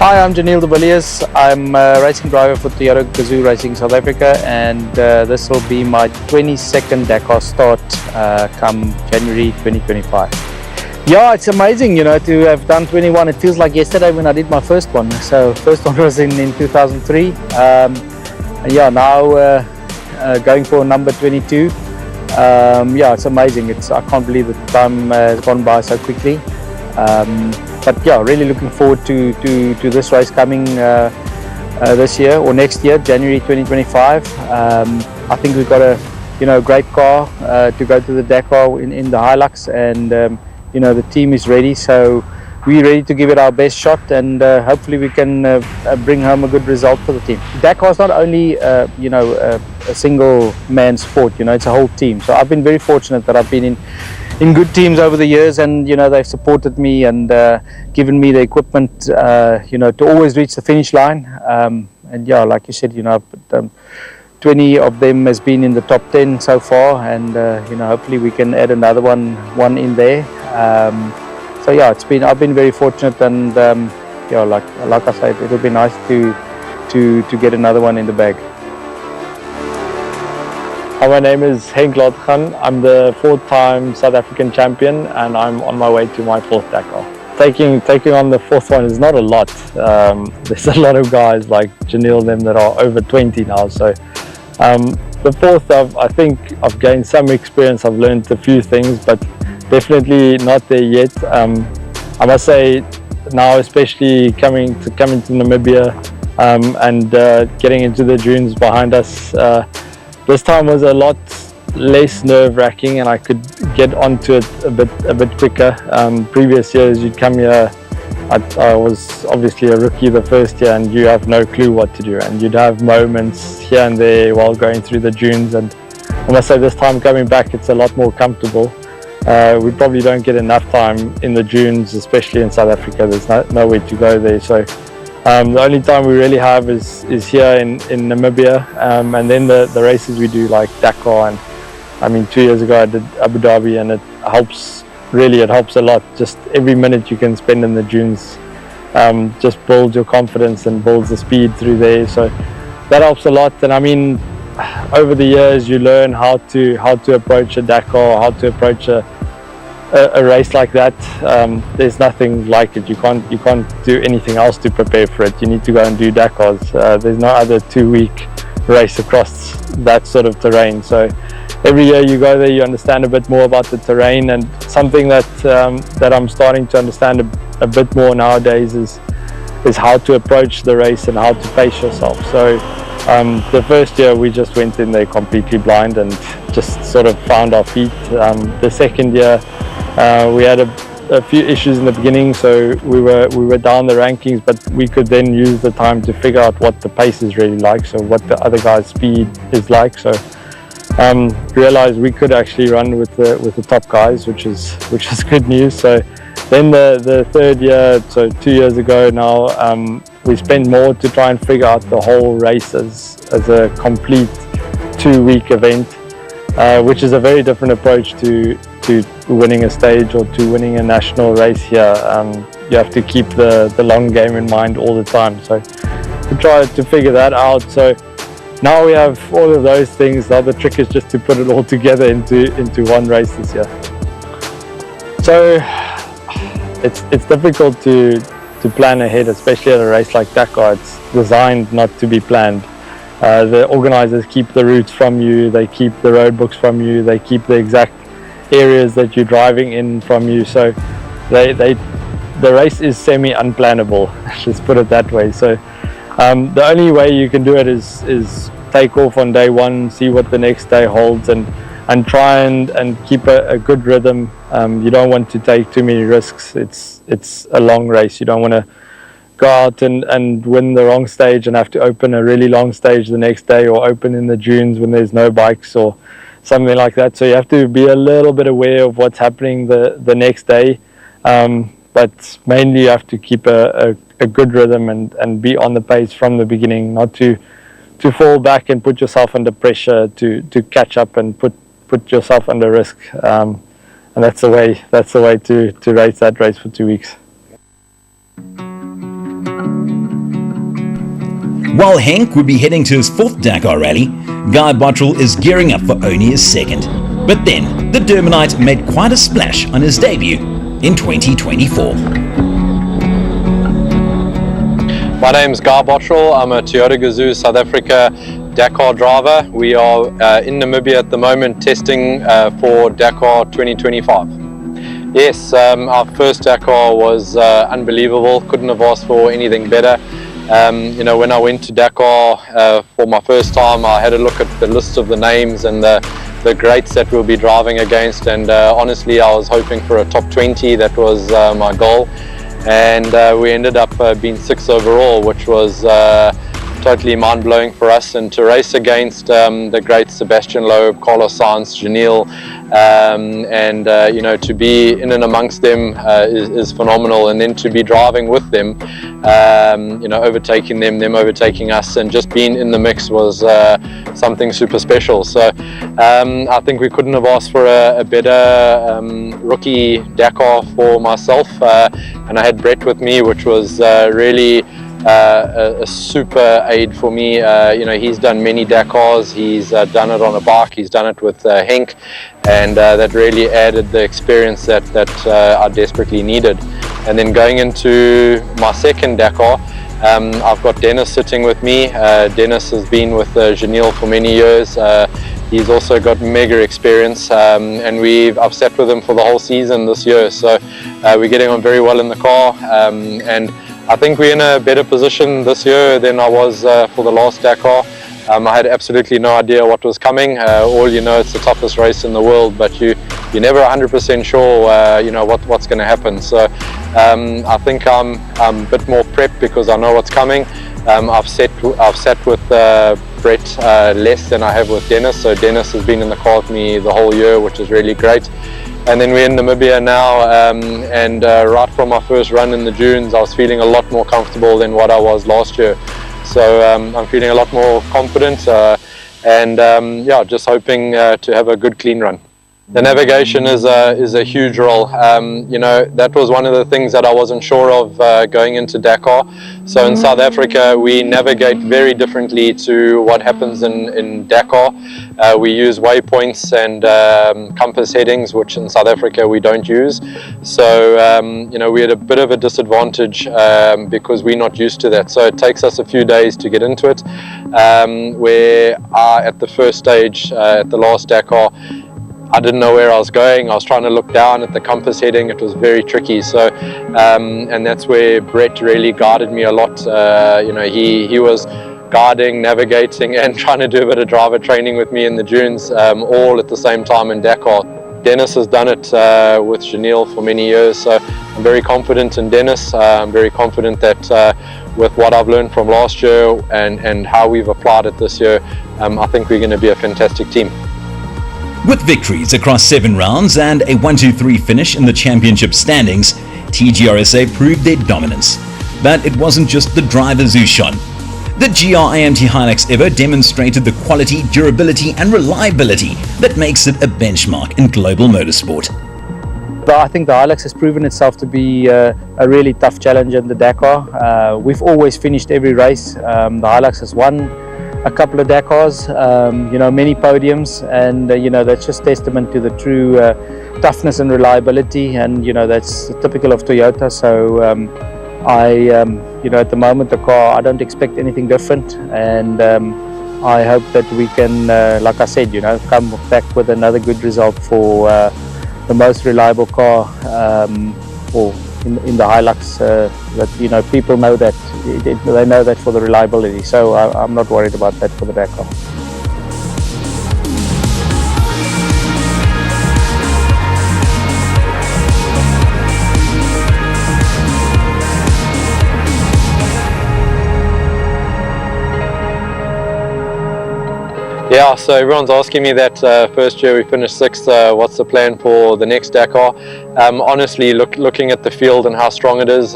Hi, I'm Janil de Villiers. I'm a racing driver for Toyota Gazoo Racing South Africa, and this will be my 22nd Dakar start come January 2025. Yeah, it's amazing, you know, to have done 21. It feels like yesterday when I did my first one. So first one was in 2003. Yeah, now going for number 22. Yeah, it's amazing. I can't believe the time has gone by so quickly. But yeah, really looking forward to this race coming this year or next year, January 2025. I think we've got a great car to go to the Dakar in the Hilux, and the team is ready, so we're ready to give it our best shot, and hopefully we can bring home a good result for the team. Dakar is not only a single man sport, it's a whole team. So I've been very fortunate that I've been in good teams over the years, and they've supported me and given me the equipment to always reach the finish line. And yeah, like you said, 20 of them has been in the top 10 so far, and hopefully we can add another one in there. So yeah, I've been very fortunate, and like I said, it'll be nice to get another one in the bag. Hi, my name is Henk Lotgan. I'm the 4th-time South African champion, and I'm on my way to my 4th Dakar. Taking on the 4th one is not a lot. There's a lot of guys like Janil, them that are over 20 now. So the 4th, I think I've gained some experience. I've learned a few things, but definitely not there yet. I must say now, especially coming to Namibia and getting into the dunes behind us. This time was a lot less nerve-wracking, and I could get onto it a bit quicker. Previous years, you'd come here. I was obviously a rookie the first year, and you have no clue what to do, and you'd have moments here and there while going through the dunes. And I must say, this time coming back, it's a lot more comfortable. We probably don't get enough time in the dunes, especially in South Africa. There's nowhere to go there. So the only time we really have is here in Namibia, and then the races we do like Dakar, and I mean 2 years ago I did Abu Dhabi, and it helps a lot. Just every minute you can spend in the dunes just builds your confidence and builds the speed through there, so that helps a lot. And I mean, over the years you learn how to approach a Dakar, how to approach a race like that. There's nothing like it. You can't do anything else to prepare for it. You need to go and do Dakars. There's no other 2-week race across that sort of terrain. So every year you go there, you understand a bit more about the terrain, and something that I'm starting to understand a bit more nowadays is how to approach the race and how to pace yourself. So the first year we just went in there completely blind and just sort of found our feet. The second year we had a few issues in the beginning, so we were down the rankings, but we could then use the time to figure out what the pace is really like, so what the other guy's speed is like. So realized we could actually run with the top guys, which is good news. So then the third year, so 2 years ago now, we spent more to try and figure out the whole race as a complete 2-week event, which is a very different approach to winning a stage or to winning a national race here. You have to keep the long game in mind all the time. So we tried to figure that out. So now we have all of those things. Now the trick is just to put it all together into one race this year. So it's difficult to plan ahead, especially at a race like Dakar. It's designed not to be planned. The organizers keep the routes from you, they keep the road books from you, they keep the exact areas that you're driving in from you. So the race is semi-unplannable, let's put it that way. So the only way you can do it is take off on day one, see what the next day holds, and try and keep a good rhythm. You don't want to take too many risks. It's a long race. You don't want to go out and win the wrong stage and have to open a really long stage the next day, or open in the dunes when there's no bikes or something like that. So you have to be a little bit aware of what's happening the next day, but mainly you have to keep a good rhythm and be on the pace from the beginning, not to fall back and put yourself under pressure to catch up and put yourself under risk. And that's the way to race that race for 2 weeks. While Henk would be heading to his 4th Dakar rally, Guy Bottrell is gearing up for only his 2nd. But then, the Durbanite made quite a splash on his debut in 2024. My name's Guy Bottrell. I'm a Toyota Gazoo South Africa Dakar driver. We are in Namibia at the moment testing for Dakar 2025. Yes, our first Dakar was unbelievable. Couldn't have asked for anything better. You know, when I went to Dakar for my first time, I had a look at the list of the names and the greats that we'll be driving against, and honestly I was hoping for a top 20. That was my goal, and we ended up being 6th overall, which was totally mind-blowing for us. And to race against the greats Sebastian Loeb, Carlos Sainz, Janelle, and you know, to be in and amongst them is phenomenal. And then to be driving with them, you know, overtaking them overtaking us, and just being in the mix was something super special. So I think we couldn't have asked for a better rookie Dakar for myself, and I had Brett with me, which was really a super aid for me. You know, he's done many Dakars, he's done it on a bike, he's done it with Henk, and that really added the experience that I desperately needed. And then going into my 2nd Dakar, I've got Dennis sitting with me. Dennis has been with Janelle for many years. He's also got mega experience, and I've sat with him for the whole season this year, so we're getting on very well in the car, and I think we're in a better position this year than I was for the last Dakar. I had absolutely no idea what was coming. All you know, it's the toughest race in the world, but you're never 100% sure, you know, what's going to happen. So I think I'm a bit more prepped because I know what's coming. I've sat with Brett less than I have with Dennis, so Dennis has been in the car with me the whole year, which is really great. And then we're in Namibia now, and right from my first run in the dunes, I was feeling a lot more comfortable than what I was last year. So I'm feeling a lot more confident, and yeah, just hoping to have a good clean run. The navigation is a huge role. You know, that was one of the things that I wasn't sure of going into Dakar. So in South Africa, we navigate very differently to what happens in Dakar. We use waypoints and compass headings, which in South Africa we don't use. So you know, we had a bit of a disadvantage because we're not used to that. So it takes us a few days to get into it. Where at the first stage, at the last Dakar, I didn't know where I was going. I was trying to look down at the compass heading. It was very tricky. So, and that's where Brett really guided me a lot. You know, he was guiding, navigating, and trying to do a bit of driver training with me in the dunes, all at the same time in Dakar. Dennis has done it with Janelle for many years. So I'm very confident in Dennis. I'm very confident that with what I've learned from last year and how we've applied it this year, I think we're going to be a fantastic team. With victories across 7 rounds and a 1-2-3 finish in the championship standings, TGRSA proved their dominance. But it wasn't just the drivers who shone. The GR-AMT Hilux Evo demonstrated the quality, durability and reliability that makes it a benchmark in global motorsport. I think the Hilux has proven itself to be a really tough challenger in the Dakar. We've always finished every race. The Hilux has won a couple of Dakars, you know, many podiums, and you know, that's just testament to the true toughness and reliability, and you know, that's typical of Toyota. So you know, at the moment the car, I don't expect anything different, and I hope that we can, like I said, you know, come back with another good result for the most reliable car, or in the Hilux, that, you know, people know that, they know that for the reliability, so I'm not worried about that for the Dakar. Yeah, so everyone's asking me that first year we finished 6th, what's the plan for the next Dakar? Honestly, looking at the field and how strong it is,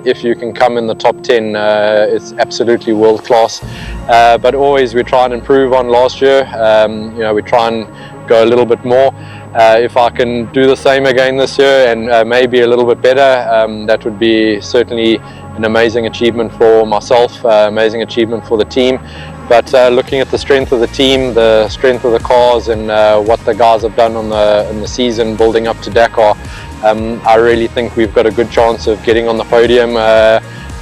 if you can come in the top 10, it's absolutely world class. But always we try and improve on last year. You know, we try and go a little bit more. If I can do the same again this year and maybe a little bit better, that would be certainly an amazing achievement for myself, amazing achievement for the team. But looking at the strength of the team, the strength of the cars, and what the guys have done in the season building up to Dakar, I really think we've got a good chance of getting on the podium.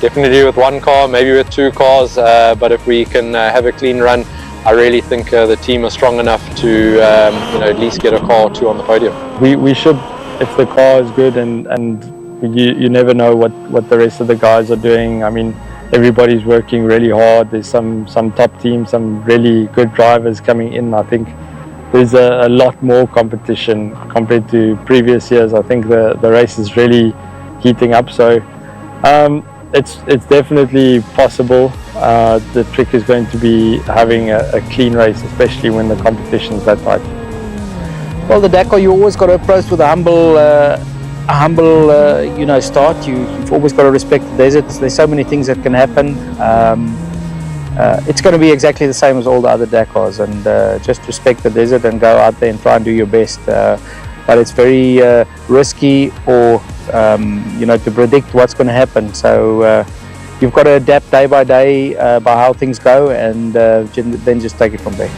Definitely with one car, maybe with two cars, but if we can have a clean run, I really think the team are strong enough to at least get a car or two on the podium. We should, if the car is good, and you never know what the rest of the guys are doing. I mean, everybody's working really hard. There's some top teams, some really good drivers coming in. I think there's a lot more competition compared to previous years. I think the race is really heating up, so it's definitely possible. The trick is going to be having a clean race, especially when the competition is that tight. Well, the Dakar, you always got to approach with a humble start. You've always got to respect the desert. There's so many things that can happen. It's going to be exactly the same as all the other Dakars, and just respect the desert and go out there and try and do your best. But it's very risky, or to predict what's going to happen. So you've got to adapt day by day by how things go, and then just take it from there.